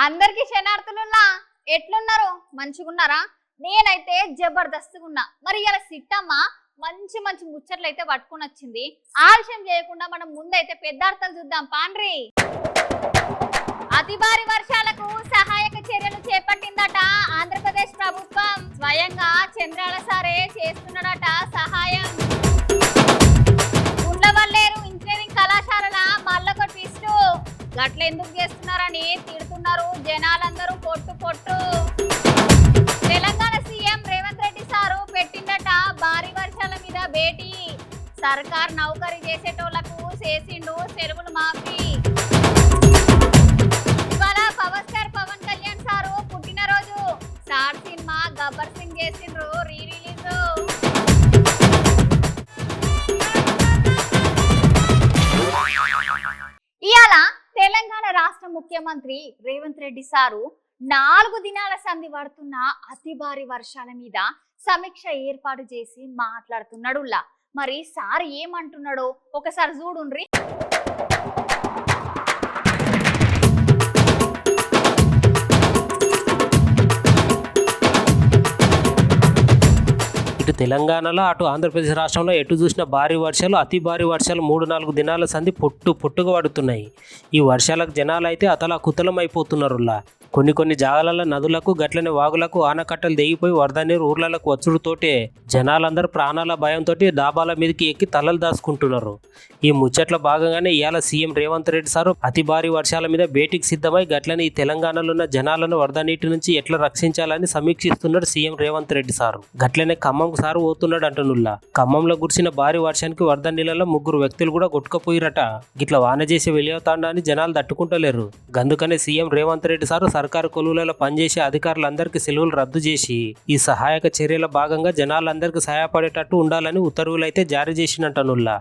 అందరికి శనార్థులున్నా ఎట్లున్నారు? మంచిగున్నారా? నేనైతే జబర్దస్త్గా ఉన్నా. మరి ఇలా సిట్టమ్మ మంచి మంచి ముచ్చట్లు అయితే పట్టుకుని వచ్చింది. ఆలస్యం చేయకుండా మనం ముందైతే పెద్దార్థాలు చూద్దాం పాండ్రి. అతి భారీ వర్షాలకు సహాయక చర్యలు చేపట్టిందట ఆంధ్రప్రదేశ్ ప్రభుత్వం. స్వయంగా చంద్రాల సారే చేస్తున్నాడట సహాయం. ఉండవల్లేరు ఇంజనీరింగ్ కళాశాలల మల్లొక ట్విస్ట్. గట్ల ఎందుకు చేస్తున్నారని తిడుతున్నారు జనాలందరూ పొట్టు పొట్టు. తెలంగాణ సీఎం రేవంత్ రెడ్డి సారు పెట్టిందట భారీ వర్షాల మీద భేటీ. సర్కార్ నౌకరీ చేసేటోళ్లకు చేసిండు సెలవులు మాఫీ. ఇవాళ power star Pawan Kalyan sir పుట్టినరోజు. స్టార్ సినిమా గబ్బర్ సింగ్ చేసిండ్రు రీ రిలీజ్. ఇవాళ తెలంగాణ రాష్ట్ర ముఖ్యమంత్రి రేవంత్ రెడ్డి సారు 4 దినాల సంధి పడుతున్న అతి భారీ వర్షాల మీద సమీక్ష ఏర్పాటు చేసి మాట్లాడుతున్నాడు. మరి సార్ ఏమంటున్నాడో ఒకసారి చూడుండ్రి. ఇటు తెలంగాణలో అటు ఆంధ్రప్రదేశ్ రాష్ట్రంలో ఎటు చూసిన భారీ వర్షాలు అతి భారీ వర్షాలు 3-4 దినాల సంధి పొట్టుగా పడుతున్నాయి. ఈ వర్షాలకు జనాలు అయితే అతలాకుతలం అయిపోతున్నారు. కొన్ని జాగాల నదులకు గట్లనే వాగులకు ఆనకట్టలు దిగిపోయి వరద నీరు ఊర్లకు వచ్చుడుతోటే జనాలందరూ ప్రాణాల భయంతో డాబాల మీదకి ఎక్కి తలలు దాచుకుంటున్నారు. ఈ ముచ్చట్ల భాగంగానే ఇవాళ సీఎం రేవంత్ రెడ్డి సారు అతి భారీ వర్షాల మీద భేటీకి సిద్ధమై గట్లనే ఈ తెలంగాణలో ఉన్న జనాలను వరద నీటి నుంచి ఎట్లా రక్షించాలని సమీక్షిస్తున్నాడు సీఎం రేవంత్ రెడ్డి సారు. గట్లనే ఖమ్మం సారు పోతున్నాడు అంటున్నా. ఖమ్మంలో కురిసిన భారీ వర్షానికి వరద నీళ్ళలో 3 వ్యక్తులు కూడా కొట్టుకుపోయిరట. గిట్ల వాన చేసి వెళ్ళవుతాండా అని జనాలు తట్టుకుంటలేరు. అందుకనే సీఎం రేవంత్ రెడ్డి సారు సర్కారు కొలువులలో పనిచేసే అధికారులందరికీ సెలవులు రద్దు చేసి ఈ సహాయక చర్యల భాగంగా జనాలందరికీ సహాయపడేటట్టు ఉండాలని ఉత్తర్వులు అయితే జారీ చేసినట్టునుల్లా.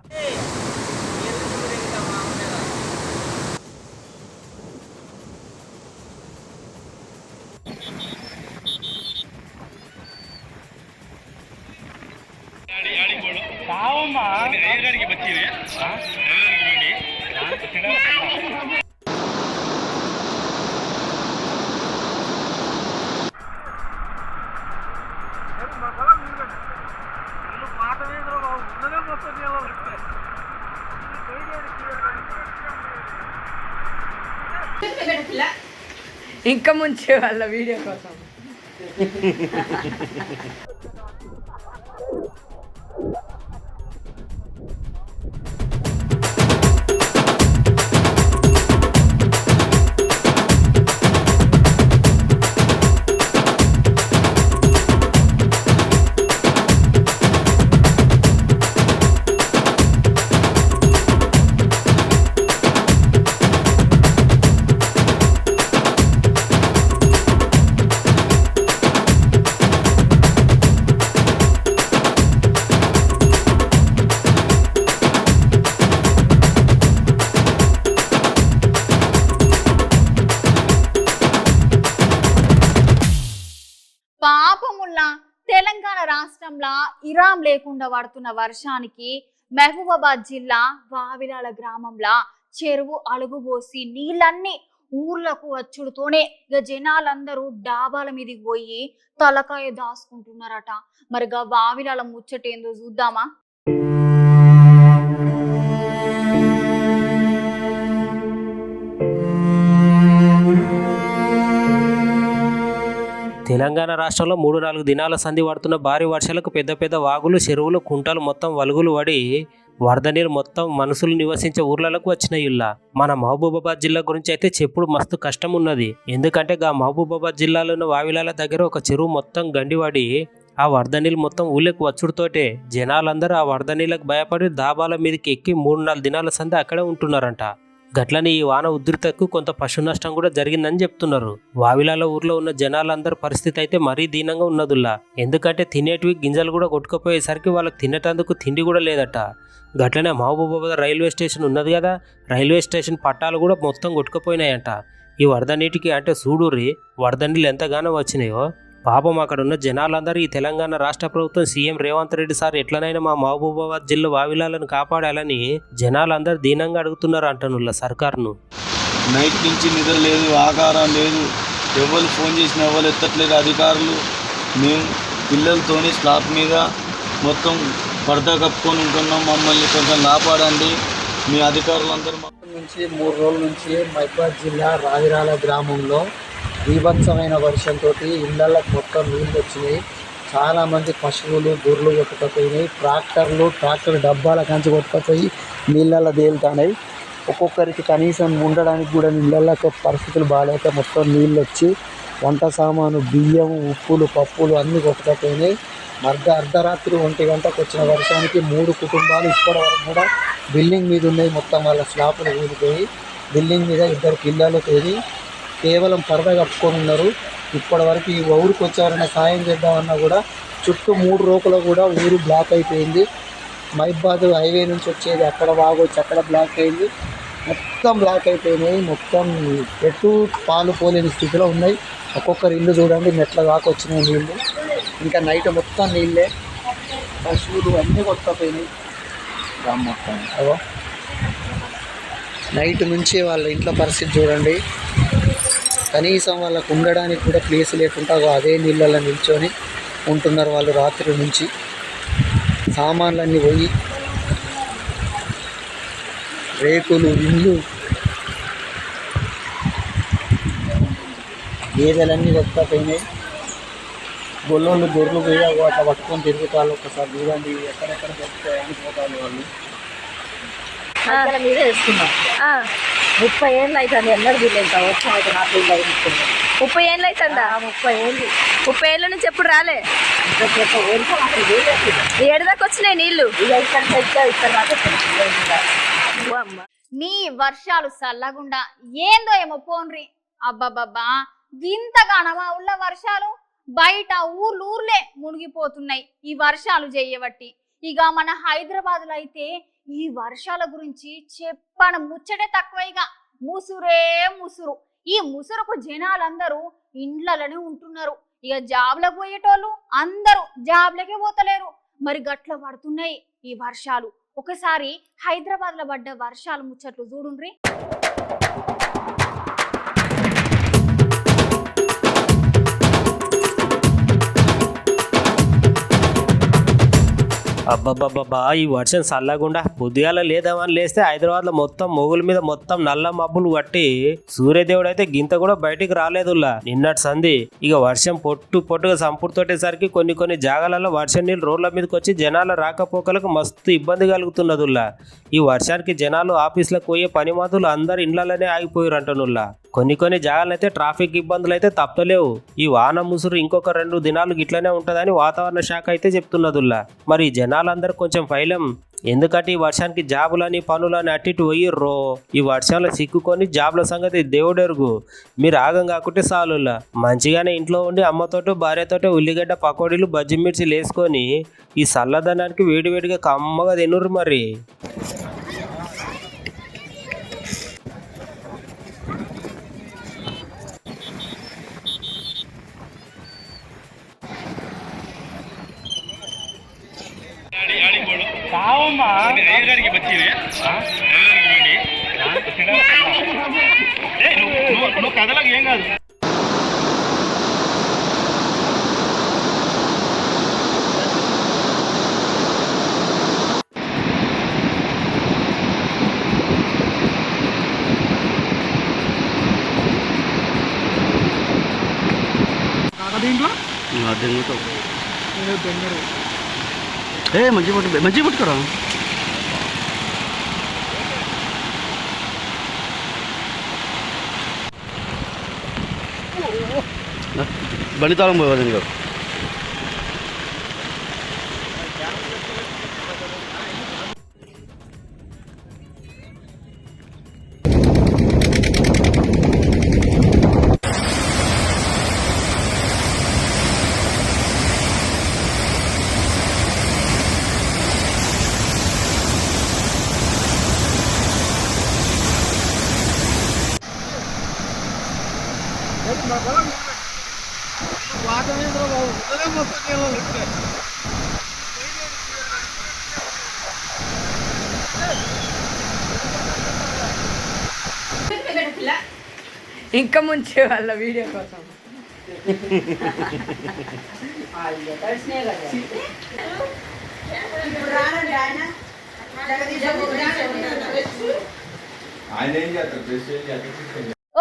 ఇంకా ముంచే వాళ్ళ వీడియో కోసం పాపముల్లా తెలంగాణ రాష్ట్రంలో ఇరాం లేకుండా పడుతున్న వర్షానికి మహబూబాబాద్ జిల్లా వావిలాల గ్రామంలో చెరువు అలుగుబోసి నీళ్ళన్నీ ఊర్లకు వచ్చుడుతోనే ఇక జనాలందరూ డాబాల మీదకి పోయి తలకాయ దాసుకుంటున్నారట. మరిగా వావిలాల ముచ్చటేందో చూద్దామా. తెలంగాణ రాష్ట్రంలో 3-4 దినాల సంధి పడుతున్న భారీ వర్షాలకు పెద్ద వాగులు చెరువులు కుంటలు మొత్తం వలుగులు పడి వరద నీరు మొత్తం మనుషులు నివసించే ఊర్లకు వచ్చినాయి. మన మహబూబాబాద్ జిల్లా గురించి అయితే చెప్పుడు మస్తు కష్టం ఉన్నది. ఎందుకంటే మహబూబాబాద్ జిల్లాలో ఉన్న వావిలాల దగ్గర ఒక చెరువు మొత్తం గండివాడి ఆ వరద నీళ్ళు మొత్తం ఊళ్ళకి వచ్చుడుతోటే జనాలందరూ ఆ వరద నీళ్ళకు భయపడి దాబాల మీదకి ఎక్కి 3-4 దినాల సంధి అక్కడే ఉంటున్నారంట. గట్లని ఈ వాన ఉధృతకు కొంత పశు నష్టం కూడా జరిగిందని చెప్తున్నారు. వావిలాల ఊర్లో ఉన్న జనాలందరి పరిస్థితి అయితే మరీ దీనంగా ఉన్నదుల్లా. ఎందుకంటే తినేటివి గింజలు కూడా కొట్టుకుపోయేసరికి వాళ్ళకి తినేటందుకు తిండి కూడా లేదట. గట్లనే మహబూబాబాద్ రైల్వే స్టేషన్ ఉన్నది కదా, రైల్వే స్టేషన్ పట్టాలు కూడా మొత్తం కొట్టుకుపోయినాయంట. ఈ వరద నీటికి అంటే చూడుర్రి వరద నీళ్ళు ఎంతగానో వచ్చినాయో. పాపం అక్కడ ఉన్న జనాలందరూ ఈ తెలంగాణ రాష్ట్ర ప్రభుత్వం సీఎం రేవంత్ రెడ్డి సార్ ఎట్లనైనా మా మహబూబాబాద్ జిల్లా వావిలాలను కాపాడాలని జనాలందరూ దీనంగా అడుగుతున్నారు అంటనుల్ల సర్కార్ను. నైట్ నుంచి నిద్ర లేదు, ఆకారం లేదు. ఎవరు ఫోన్ చేసినా ఎవరు ఎత్తట్లేదు అధికారులు. మేము పిల్లలతోని స్లాబ్ మీద మొత్తం పరదా కప్పుకొని ఉంటున్నాం. మమ్మల్ని కొంచెం కాపాడండి మీ అధికారులందరూ. నుంచి 3 రోజుల నుంచి మైబాద్ జిల్లా రావిరాల గ్రామంలో బీభత్సమైన వర్షంతో ఇళ్లకు మొత్తం నీళ్ళు వచ్చినాయి. చాలామంది పశువులు గొర్రెలు కొట్టుకపోయినాయి. ట్రాక్టర్ డబ్బాల కంచి కొట్టుకపోయి నీళ్ళల్లో తేలుతున్నాయి. ఒక్కొక్కరికి కనీసం ఉండడానికి కూడా నీళ్ళకు పరిస్థితులు బాగాలేక మొత్తం నీళ్ళు వచ్చి వంట సామాను, బియ్యం, ఉప్పులు, పప్పులు అన్నీ కొట్టుకపోయినాయి. అర్ధరాత్రి 1 గంటకు వచ్చిన వర్షానికి 3 కుటుంబాలు ఇప్పటి వరకు కూడా బిల్డింగ్ మీద ఉన్నాయి. మొత్తం వాళ్ళ స్లాపులు ఊడిపోయి బిల్డింగ్ మీద 2 పిల్లలు తేలి కేవలం పరద కప్పుకొని ఉన్నారు. ఇప్పటి వరకు ఈ ఊరికి వచ్చారన్న సాయం చేద్దామన్నా కూడా చుట్టూ 3 రోకులు కూడా ఊరు బ్లాక్ అయిపోయింది. మైబాద్ హైవే నుంచి వచ్చేది అక్కడ బాగొచ్చి అక్కడ బ్లాక్ అయింది. మొత్తం బ్లాక్ అయిపోయినాయి. మొత్తం ఎటు పాలు పోలేని స్థితిలో ఉన్నాయి. ఒక్కొక్కరు ఇల్లు చూడండి మెట్ల దాకా వచ్చినాయి నీళ్ళు. ఇంకా నైట్ మొత్తం నీళ్ళే. పశువులు అన్నీ కొట్టుకపోయినాయి. మొత్తం అవో నైట్ నుంచి వాళ్ళ ఇంట్లో పరిస్థితి చూడండి. కనీసం వాళ్ళకు ఉండడానికి కూడా ప్లేస్ లేకుండా అదే నీళ్ళల్లో నిల్చొని ఉంటున్నారు వాళ్ళు రాత్రి నుంచి. సామాన్లన్నీ పోయి రేకులు, ఇల్లు, గేదెలన్నీ కొట్టుకపోయినాయి. గొల్లోళ్ళు గొర్రెలు పోయి అట్లా పట్టుకొని తిరుగుతారు. ఒకసారి చూడండి ఎక్కడెక్కడ దొరుకుతాయి అని పోతారు వాళ్ళు. మీదే వేసుకున్నాం. 30 ఏళ్ళు అవుతుంది. ఎన్నడూ వీళ్ళేంత వచ్చి నా పిల్లలు 30 ఏళ్ళు అవుతుందా? 30 ఏళ్ళ నుంచి ఎప్పుడు రాలే. ఏడు దాకా వచ్చినాయి నీళ్ళు. నీ వర్షాలు చల్లగుండా ఏందో ఏమో పోన్రి. అబ్బబ్బబ్బా ఇంతగానమా ఉள்ள వర్షాలు బయట ఊర్లే మునిగిపోతున్నాయి ఈ వర్షాలు చేయబట్టి. ఇక మన హైదరాబాద్ లో అయితే ఈ వర్షాల గురించి చెప్పను ముచ్చటే తక్కువగా ముసురే ముసురు. ఈ ముసురుకు జనాలందరూ ఇండ్లలోనే ఉంటున్నారు. ఇక జాబ్లకు పోయేటోళ్ళు అందరూ జాబ్లకే పోతలేరు. మరి గట్ల పడుతున్నాయి ఈ వర్షాలు. ఒకసారి హైదరాబాద్ లో పడ్డ వర్షాలు ముచ్చట్లు చూడుండ్రి. అబ్బబ్బబ్బా ఈ వర్షం చల్లగుండా పొద్దుగాల లేదామని లేస్తే హైదరాబాద్ లో మొత్తం మొగుల మీద మొత్తం నల్ల మబ్బులు పట్టి సూర్యదేవుడు అయితే గింత కూడా బయటికి రాలేదుల్లా నిన్నటి సంధి. ఇక వర్షం పొట్టుగా సంపుడుతోటేసరికి కొన్ని జాగాలలో వర్షం నీళ్ళు రోడ్ల మీదకి వచ్చి జనాల రాకపోకలకు మస్తు ఇబ్బంది కలుగుతున్నదుల్లా. ఈ వర్షానికి జనాలు ఆఫీసులకు పోయే పని మాతులు అందరు ఇండ్లలోనే ఆగిపోయారు అంటనుల్లా. కొన్ని జాగాలైతే ట్రాఫిక్ ఇబ్బందులు అయితే తప్పలేవు. ఈ వాన ముసురు ఇంకొక 2 దినాలు గిట్లనే ఉంటుందని వాతావరణ శాఖ అయితే చెప్తున్నదుల్లా. మరి జనాలందరూ కొంచెం ఫైలం. ఎందుకంటే ఈ వర్షానికి జాబులని పనులని అటు ఇటు పోయిర్రో. ఈ వర్షంలో సిక్కుకొని జాబ్ల సంగతి దేవుడెరుగు. మీరు ఆగం కాకుంటే చాలుల్లా. మంచిగానే ఇంట్లో ఉండి అమ్మతోటో భార్యతోటో ఉల్లిగడ్డ పకోడీలు బజ్జి మిర్చిలు వేసుకొని ఈ చల్లదనానికి వేడివేడిగా కమ్మగా తినుర్రు మరి. నువ్వు కథలకు ఏం కాదు. దీంట్లో మంచి పట్టుకోరా. బండితాళం పోవాలి గారు. ఇంకా ముంచే వాళ్ళ వీడియో కోసం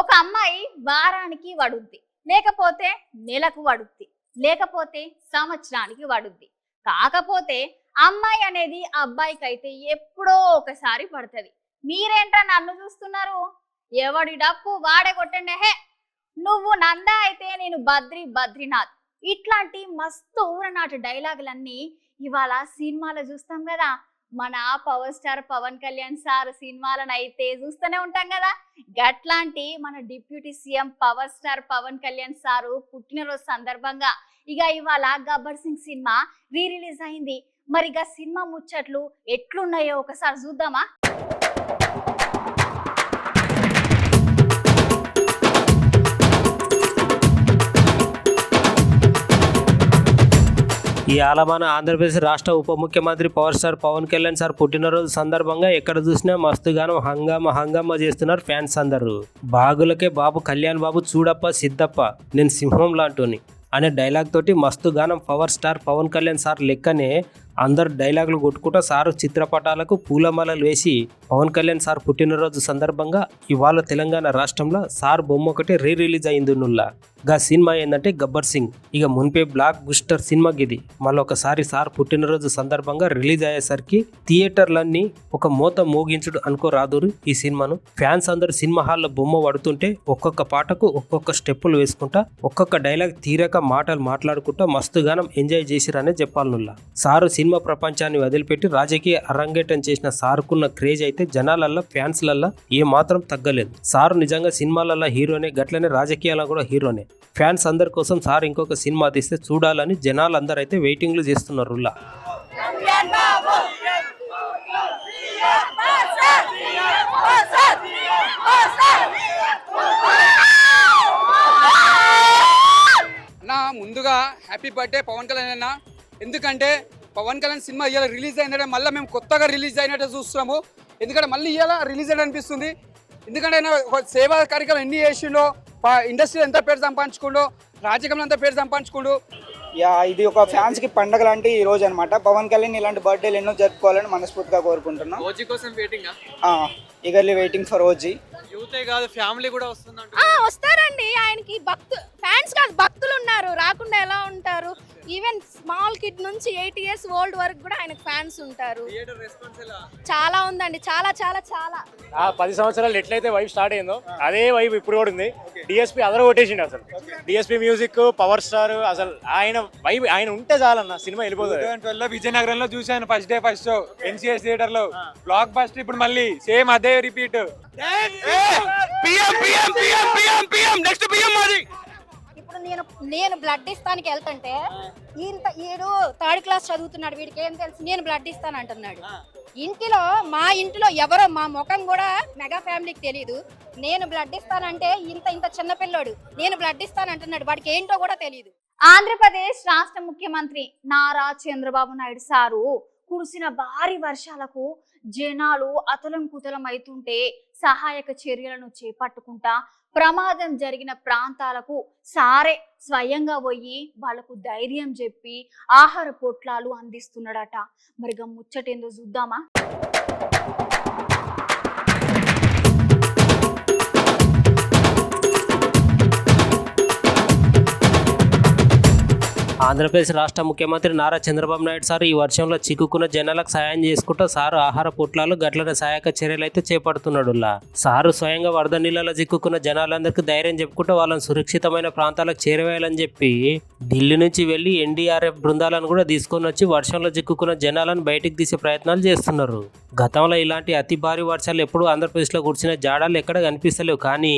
ఒక అమ్మాయి వారానికి వడుద్ది, లేకపోతే నెలకు వడుద్ది, లేకపోతే సంవత్సరానికి వడుద్ది. కాకపోతే అమ్మాయి అనేది అబ్బాయికి అయితే ఎప్పుడో ఒకసారి పడుతుంది. మీరేంటా నన్ను చూస్తున్నారు? ఎవడి డప్పు వాడే కొట్టండి. హే, నువ్వు నందా అయితే నేను బద్రీనాథ్. ఇట్లాంటి మస్తు ఊరనాటి డైలాగులన్నీ ఇవాళ సినిమాలో చూస్తాం కదా. మన power star Pawan Kalyan sir సినిమాలను అయితే చూస్తూనే ఉంటాం కదా. గట్లాంటి మన deputy CM power star Pawan Kalyan sir పుట్టినరోజు సందర్భంగా ఇవాళ గబ్బర్ సింగ్ సినిమా రిలీజ్ అయింది. మరి సినిమా ముచ్చట్లు ఎట్లున్నాయో ఒకసారి చూద్దామా. ఇవాళ మన ఆంధ్రప్రదేశ్ రాష్ట్ర ఉప ముఖ్యమంత్రి power star Pawan Kalyan sir పుట్టినరోజు సందర్భంగా ఎక్కడ చూసినా మస్తుగానో హంగామా చేస్తున్నారు ఫ్యాన్స్ అందరూ. బాగులకే బాబు కళ్యాణ్ బాబు చూడప్ప సిద్ధప్ప నేను సింహం లాంటోని అనే డైలాగ్ తోటి మస్తుగానం power star Pawan Kalyan sir లెక్కనే అందరు డైలాగులు కొట్టుకుంటూ సారు చిత్రపటాలకు పూలమాలలు వేసి పవన్ కళ్యాణ్ సార్ పుట్టినరోజు సందర్భంగా ఇవాళ తెలంగాణ రాష్ట్రంలో సార్ బొమ్మ ఒకటి రిలీజ్ అయింది. గా సినిమా ఏంటంటే గబ్బర్ సింగ్. ఇక మున్పే బ్లాక్ బస్టర్ సినిమా గిది మళ్ళొకసారి సార్ పుట్టినరోజు సందర్భంగా రిలీజ్ అయ్యేసరికి థియేటర్లన్నీ ఒక మోత మోగించుడు అనుకోరాదురు ఈ సినిమాను. ఫ్యాన్స్ అందరూ సినిమా హాల్లో బొమ్మ పడుతుంటే ఒక్కొక్క పాటకు ఒక్కొక్క స్టెప్పులు వేసుకుంటా ఒక్కొక్క డైలాగ్ తీరక మాటలు మాట్లాడుకుంటా మస్తుగానం ఎంజాయ్ చేసిరనే చెప్పాలనుల్లా. సారు సినిమా ప్రపంచాన్ని వదిలిపెట్టి రాజకీయ అరంగేటం చేసిన సార్కున్న క్రేజ్ అయితే జనాలల్లో ఫ్యాన్స్లల్లో ఏ మాత్రం తగ్గలేదు. సారు నిజంగా సినిమాలల్లో హీరోనే, గట్లనే రాజకీయాల్లో కూడా హీరోనే. ఫ్యాన్స్ అందరి కోసం సార్ ఇంకొక సినిమా తీస్తే చూడాలని జనాలందరూ అయితే వెయిటింగ్లు చేస్తున్నారు. అన్న ముందుగా హ్యాపీ బర్త్డే పవన్ కళ్యాణ్ అన్న. ఎందుకంటే పవన్ కళ్యాణ్ సినిమా ఇవాళ రిలీజ్ అయినట్టే మళ్ళీ మేము కొత్తగా రిలీజ్ అయినట్టే చూస్తున్నాము. ఎందుకంటే మళ్ళీ ఇవాళ రిలీజ్ అయినట్టు అనిపిస్తుంది. ఎందుకంటే ఆయన సేవా కార్యక్రమం ఎన్ని చేసిండో, ఇండస్ట్రీ ఎంత పేరు సంపాదించుకుండో, రాజకీయంలో ఎంత పేరు సంపాదించుకుండు. ఇది ఒక ఫ్యాన్స్ కి పండగ లాంటి ఈ రోజు అనమాట. పవన్ కళ్యాణ్ ఇలాంటి బర్త్డేలు ఎన్నో జరుపుకోవాలని మనస్ఫూర్తిగా కోరుకుంటున్నాం. ఓజీ కోసం waiting, eagerly waiting for OG. యూతే కాదు ఫ్యామిలీ కూడా వస్తారండి. ఆయనకి ఫ్యాన్స్ కాదు భక్తులు ఉన్నారు, రాకుండా ఎలా ఉంటారు? ఈవెన్ స్మాల్ కిడ్ నుంచి 8 years ఓల్డ్ వరకు కూడా ఆయనకు ఫ్యాన్స్ ఉంటారు. చాలా ఉందండి, చాలా చాలా చాలా. 10 సంవత్సరాలు ఎట్లయితే వైబ్ స్టార్ట్ అయిందో అదే వైబ్ ఇప్పుడు కూడా ఉంది. డిఎస్పీ అదర్ కొట్టేసిండు అసలు. డిఎస్పీ మ్యూజిక్, పవర్ స్టార్, అసలు ఆయన వైబ్ ఆయన ఉంటే చాలన్న సినిమా వెళ్ళిపోతుంది. విజయనగరంలో చూశాను first day first show NCS theatre లో బ్లాక్ బస్టర్. ఇప్పుడు మళ్ళీ సేమ్ అదే రిపీట్. ఇప్పుడు నేను బ్లడ్ ఇస్తానికి వెళ్తుంటే ఈడు 3rd class చదువుతున్నాడు, వీడికి ఏం తెలుసు నేను బ్లడ్ ఇస్తాను అంటున్నాడు. మా ఇంటిలో ఎవరో మా ముఖం కూడా మెగా ఫ్యామిలీకి తెలియదు. నేను బ్లడ్ ఇస్తానంటే ఇంత చిన్న పిల్లోడు నేను బ్లడ్ ఇస్తానంటున్నాడు, వాడికి ఏంటో కూడా తెలియదు. ఆంధ్రప్రదేశ్ రాష్ట్ర ముఖ్యమంత్రి నారా చంద్రబాబు నాయుడు సారు కురిసిన భారీ వర్షాలకు జనాలు అతలం కుతలం అవుతుంటే సహాయక చర్యలను చేపట్టుకుంటా ప్రమాదం జరిగిన ప్రాంతాలకు సారే స్వయంగా పోయి వాళ్లకు ధైర్యం చెప్పి ఆహార పొట్లాలు అందిస్తున్నాడట. మరిగా ముచ్చటేందో చూద్దామా. ఆంధ్రప్రదేశ్ రాష్ట్ర ముఖ్యమంత్రి నారా చంద్రబాబు నాయుడు సార్ ఈ వర్షంలో చిక్కుకున్న జనాలకు సాయం చేసుకుంటూ సారు ఆహార పొట్లాలు గట్లనే సహాయక చర్యలు అయితే చేపడుతున్నాడు. సారు స్వయంగా వరద నీళ్ళలో చిక్కుకున్న జనాలందరికీ ధైర్యం చెప్పుకుంటూ వాళ్ళని సురక్షితమైన ప్రాంతాలకు చేరవేయాలని చెప్పి ఢిల్లీ నుంచి వెళ్లి ఎన్డీఆర్ఎఫ్ బృందాలను కూడా తీసుకొని వచ్చి వర్షంలో చిక్కుకున్న జనాలను బయటికి తీసే ప్రయత్నాలు చేస్తున్నారు. గతంలో ఇలాంటి అతి భారీ వర్షాలు ఎప్పుడు ఆంధ్రప్రదేశ్లో కురిసిన జాడాలు ఎక్కడ కనిపిస్తలేవు. కానీ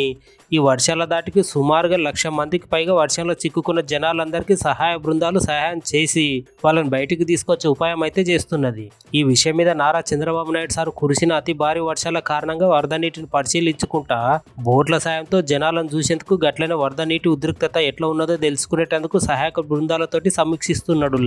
ఈ వర్షాల దాటికి సుమారుగా 1,00,000 మందికి పైగా వర్షంలో చిక్కుకున్న జనాలందరికీ సహాయ బృందాలు సహాయం చేసి వాళ్ళని బయటికి తీసుకొచ్చే ఉపాయం అయితే చేస్తున్నది. ఈ విషయం మీద నారా చంద్రబాబు నాయుడు సార్ కురిసిన అతి భారీ వర్షాల కారణంగా వరద నీటిని పరిశీలించుకుంటా బోట్ల సాయంతో జనాలను చూసేందుకు గట్లనే వరద నీటి ఉద్రిక్తత ఎట్లా ఉన్నదో తెలుసుకునేటందుకు సహాయక బృందాలతోటి సమీక్షిస్తున్నాడు.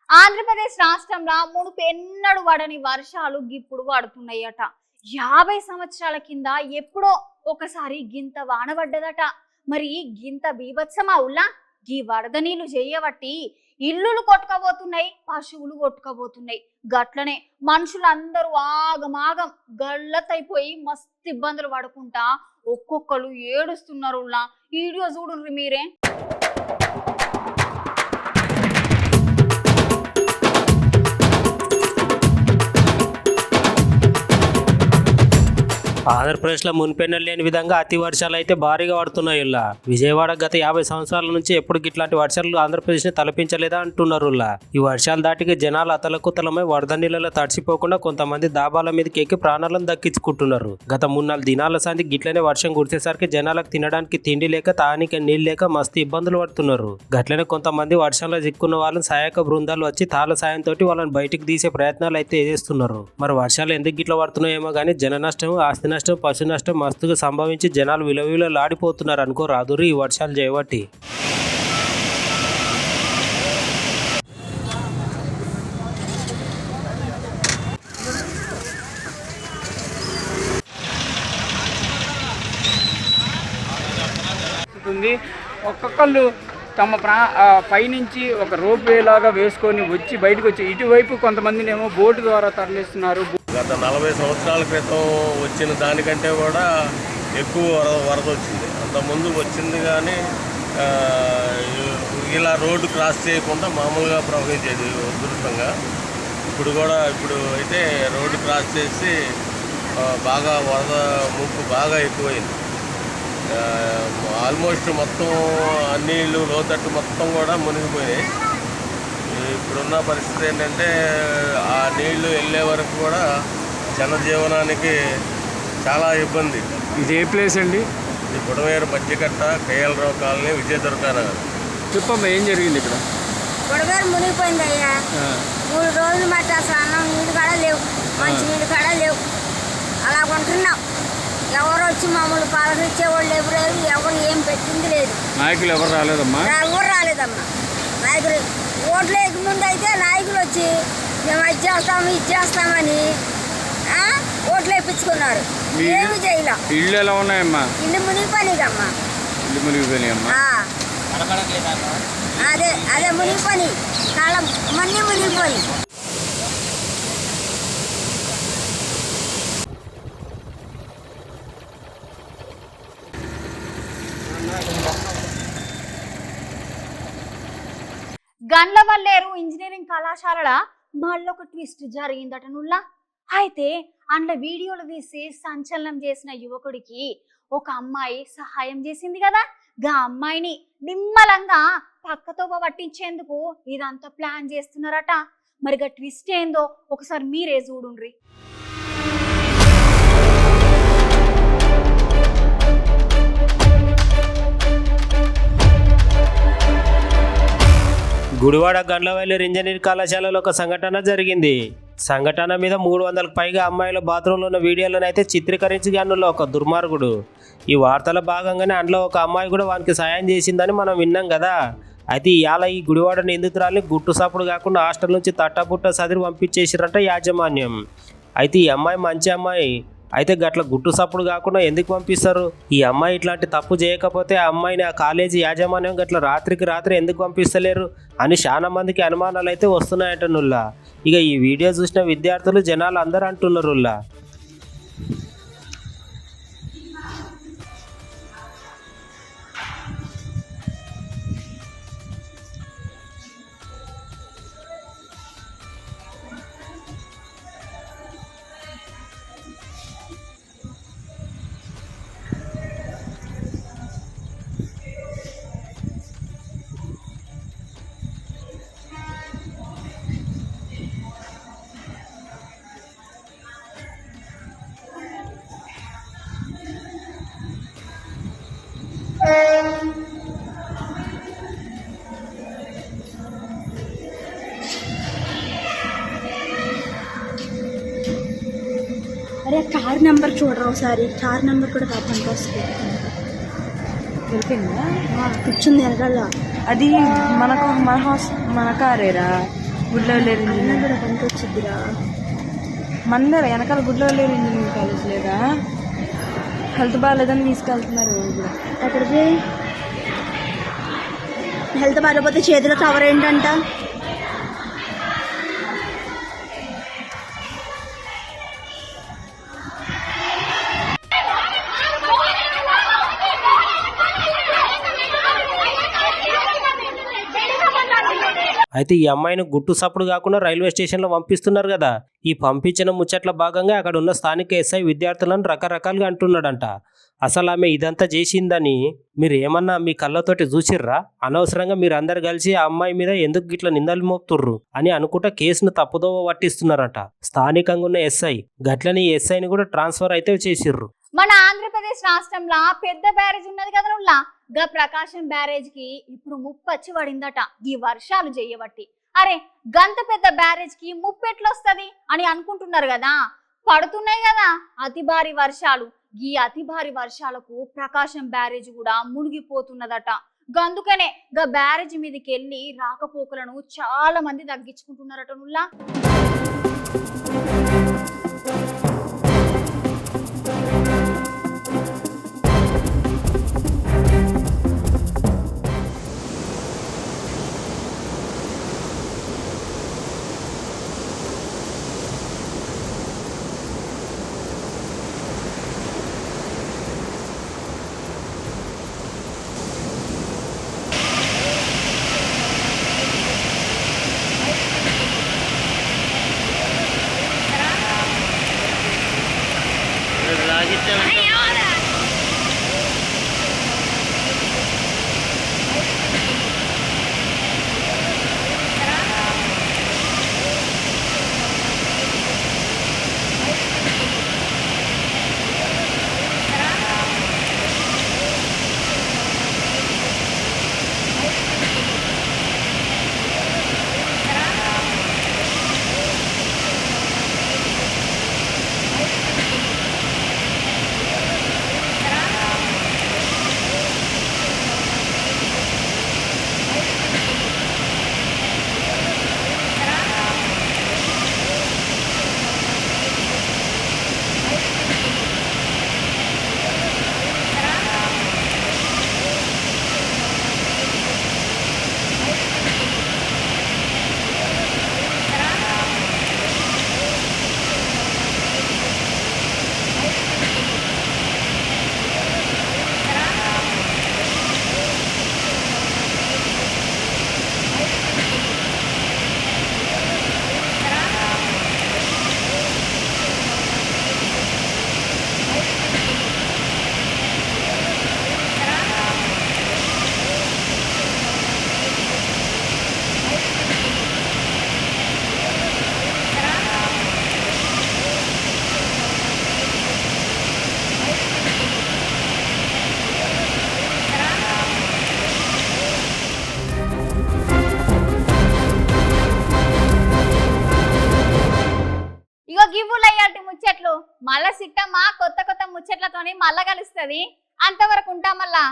ఆంధ్రప్రదేశ్ రాష్ట్రంలో మునుపెన్నడు పడని వర్షాలు ఇప్పుడు పడుతున్నాయట. 50 సంవత్సరాల కింద ఎప్పుడో ఒకసారి గింత వాన పడ్డదట. మరి గింత బీభత్సమా ఉల్లా? గీ వరద నీళ్లు చేయబట్టి ఇల్లులు కొట్టుకోబోతున్నాయి, పశువులు కొట్టుకోబోతున్నాయి. గట్లనే మనుషులందరూ ఆగమాగం గల్లతైపోయి మస్తు ఇబ్బందులు పడుకుంటా ఒక్కొక్కరు ఏడుస్తున్నారు. ఉల్లా వీడియో చూడుండ్రి మీరే. ఆంధ్రప్రదేశ్లో మునిపెన్నెలు లేని విధంగా అతి వర్షాలు అయితే భారీగా పడుతున్నాయి. ఇలా విజయవాడ గత 50 సంవత్సరాల నుంచి ఎప్పుడు ఇట్లాంటి వర్షాలు ఆంధ్రప్రదేశ్ని తలపించలేదా అంటున్నారు. ఈ వర్షాలు దాటికి జనాలు అతలకుతలమై వరద నీళ్ళలో తడిసిపోకుండా కొంతమంది దాబాల మీదకి ఎక్కి ప్రాణాలను దక్కించుకుంటున్నారు. గత 3-4 దినాల సంది గిట్లనే వర్షం కురిసేసరికి జనాలకు తినడానికి తిండి లేక, తానికి నీళ్ళు లేక మస్తు ఇబ్బందులు పడుతున్నారు. గట్లనే కొంతమంది వర్షంలో చిక్కున్న వాళ్ళని సహాయక బృందాలు వచ్చి తాళ సాయంతో వాళ్ళని బయటికి తీసే ప్రయత్నాలు అయితే చేస్తున్నారు. మరి వర్షాలు ఎందుకు గిట్ల పడుతున్నాయేమో కానీ జన నష్టం, ఆస్తి నష్టం, పశు నష్టం మస్తుగా సంభవించి జనాలు విలవిలలాడిపోతున్నారు అనుకో రాదురు ఈ వర్షాలు చేయబట్టి. ఒక్కొక్కళ్ళు తమ పైనుంచి ఒక రోప్ వే లాగా వేసుకొని వచ్చి బయటకు వచ్చి ఇటువైపు కొంతమందినేమో బోటు ద్వారా తరలిస్తున్నారు. గత 40 సంవత్సరాల క్రితం వచ్చిన దానికంటే కూడా ఎక్కువ వరద వచ్చింది. అంతకుముందు వచ్చింది కానీ ఇలా రోడ్డు క్రాస్ చేయకుండా మామూలుగా ప్రవహించేది ఉధృతంగా. ఇప్పుడు అయితే రోడ్డు క్రాస్ చేసి బాగా వరద ముప్పు బాగా ఎక్కువైంది. ఆల్మోస్ట్ మొత్తం నీళ్ళు లోతట్టు మొత్తం కూడా మునిగిపోయినాయి. ఇప్పుడున్న పరిస్థితి ఏంటంటే ఆ నీళ్లు వెళ్ళే వరకు కూడా జనజీవనానికి చాలా ఇబ్బంది. ఇది ఏ ప్లేస్ అండి? ఇది బుడమేరు మధ్యకట్ట, కేఎల్రావు కాలనీ, విజయదుర్గానగర్. చెప్పమ్మా ఏం జరిగింది ఇక్కడ? బుడమేరు మునిగిపోయింది అయ్యా. 3 రోజులు మట్టి అసలు అన్నం నీళ్ళు కూడా లేవు, మంచి నీళ్ళు కూడా లేవు. అలా ఉంటున్నాం. ఎవరు వచ్చి మమ్మల్ని పలకరించేవాళ్ళు ఎవరు ఏం పెట్టింది లేదు. నాయకులు ఎవరు రాలేదమ్మా? ఎవరు రాలేదమ్మా. నాయకులు ఓట్లు వేయక ముందు అయితే నాయకులు వచ్చి మేము అది చేస్తాము ఇది చేస్తామని ఓట్లు వేయించుకున్నారు. ఏమి చేయలేం. ఇళ్ళు ఎలా ఉన్నాయమ్మా? ఇల్లు మునిగిపోయినాయమ్మా. ఇల్లు మునిగిపోయినాయమ్మా. అదే మునిగిపోయి కాలం మన్నీ మునిగిపోయి. గండ్లవల్లేరు ఇంజనీరింగ్ కళాశాల మళ్ళొక ట్విస్ట్ జరిగిందట నుల్లా. అయితే అందులో వీడియోలు తీసి సంచలనం చేసిన యువకుడికి ఒక అమ్మాయి సహాయం చేసింది కదా. గా అమ్మాయిని నిమ్మలంగా పక్కతో పట్టించేందుకు ఇదంతా ప్లాన్ చేస్తున్నారట. మరిగా ట్విస్ట్ ఏందో ఒకసారి మీరే చూడుండ్రి. గుడివాడ గండ్లవల్లేరు ఇంజనీరింగ్ కళాశాలలో ఒక సంఘటన జరిగింది. సంఘటన మీద 300కు పైగా అమ్మాయిల బాత్రూంలో ఉన్న వీడియోలను అయితే చిత్రీకరించి అందులో ఒక దుర్మార్గుడు. ఈ వార్తల భాగంగానే అందులో ఒక అమ్మాయి కూడా వానికి సాయం చేసిందని మనం విన్నాం కదా. అయితే ఇవాళ ఈ గుడివాడ నిందితురాల్ని గుట్టు సాపుడు కాకుండా హాస్టల్ నుంచి తట్టబుట్ట సదిరి పంపించేసిరంట యాజమాన్యం. అయితే ఈ అమ్మాయి మంచి అమ్మాయి, అయితే గట్ల గుట్టు సప్పుడు కాకుండా ఎందుకు పంపిస్తారు? ఈ అమ్మాయి ఇట్లాంటి తప్పు చేయకపోతే ఆ అమ్మాయిని ఆ కాలేజీ యాజమాన్యం గట్ల రాత్రికి రాత్రి ఎందుకు పంపిస్తలేరు అని చాలా మందికి అనుమానాలు అయితే వస్తున్నాయంటనుల్లా. ఇక ఈ వీడియో చూసిన విద్యార్థులు జనాలు అందరూ అంటున్నారుల్లా. అరే కార్ నెంబర్ చూడరా ఒకసారి, కార్ నెంబర్ కూడా కాకుండా వస్తుంది. కూర్చుంది వెనకాల, అది మన కారేరా. గుడ్లో లేరు కూడా పనికొచ్చిద్దిరా. మందర వెనకాల గుడ్లో లేరు ఇంజనీరింగ్ కాలేజ్ లేదా, హెల్త్ బాగాలేదని తీసుకెళ్తున్నారు. అక్కడికి హెల్త్ బాగాలేకపోతే చేతిలో కవర్ ఏంటంట. అయితే ఈ అమ్మాయిని గుట్టు సప్పుడు కాకుండా రైల్వే స్టేషన్లో పంపిస్తున్నారు కదా. ఈ పంపించిన ముచ్చట్ల భాగంగా అక్కడ ఉన్న స్థానిక ఎస్ఐ విద్యార్థులను రకరకాలుగా అంటున్నాడంట. అసలు ఆమె ఇదంతా చేసిందని మీరు ఏమన్నా మీ కళ్ళతోటి చూసిర్రా? అనవసరంగా మీరు అందరు కలిసి ఆ అమ్మాయి మీద ఎందుకు గిట్ల నిందలు మోపుతుర్రు అని అనుకుంటా కేసును తప్పుదోవ పట్టిస్తున్నారట స్థానికంగా ఉన్న ఎస్ఐ. గట్లని ఈ ఎస్ఐని కూడా ట్రాన్స్ఫర్ అయితే చేసిర్రు. మన ఆంధ్రప్రదేశ్ రాష్ట్రంలో పెద్ద బ్యారేజ్ ఉన్నది కదా నుల్లా, గా ప్రకాశం బ్యారేజ్ కి ఇప్పుడు ముప్పచ్చి పడిందట ఈ వర్షాలు చేయబట్టి. అరే గంత పెద్ద బ్యారేజ్ కి ముప్పు ఎట్లొస్తుంది అని అనుకుంటున్నారు కదా. పడుతున్నాయి కదా అతి భారీ వర్షాలు. ఈ అతి భారీ వర్షాలకు ప్రకాశం బ్యారేజ్ కూడా మునిగిపోతున్నదట. గందుకనే గా బ్యారేజ్ మీదకి వెళ్ళి రాకపోకలను చాలా మంది తగ్గించుకుంటున్నారట నుల్లా. ముచ్చట్లు మళ్ళా సిట్టమ్మ కొత్త కొత్త ముచ్చట్లతోని మళ్ళా కలుస్తుంది. అంతవరకు ఉంటా మళ్ళా.